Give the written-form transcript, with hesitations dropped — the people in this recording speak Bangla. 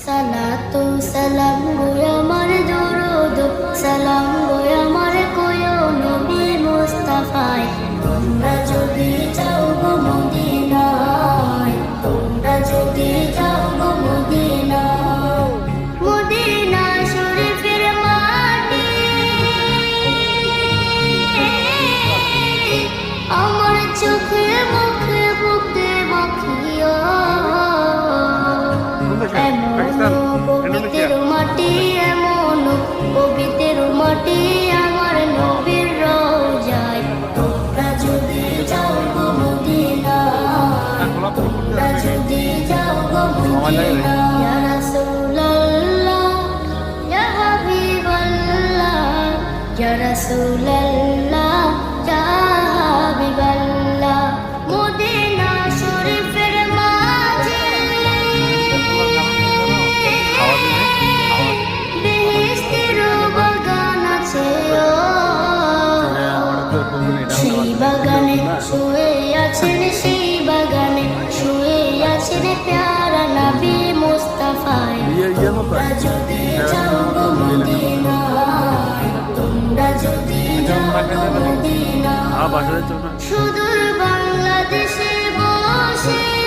সালাতু সালাম গো আমার দরুদ সালাম গো আমার কোয় নবী মুস্তাফায় তোমরা যদি যাও গো মদিনায় তোমরা যদি যাও গো মদিনায় মদিনা শরীফের মাটি আমার চোখে মুখে বুকে মাখিও পবিত্র মাটি এমন পবিত্র মাটি আমার নবীর রওজায় তোমরা যদি যাও গো মদিনায় তোমরা যদি যাও গো মদিনায় ইয়া রাসূলুল্লাহ ইয়া হাবিবাল্লাহ ইয়া রাসূলুল্লাহ ইয়া হাবিবাল্লাহ মদিনা শরীফের মাঝে সেই বাগানে শুয়ে আছেন সেই বাগানে শুয়ে আছেন প্যারা নবী মুস্তাফায় তোমরা যদি যাও গো মদিনায় তোমরা যদি যাও গো মদিনায় সুদূর বাংলাদেশে বসে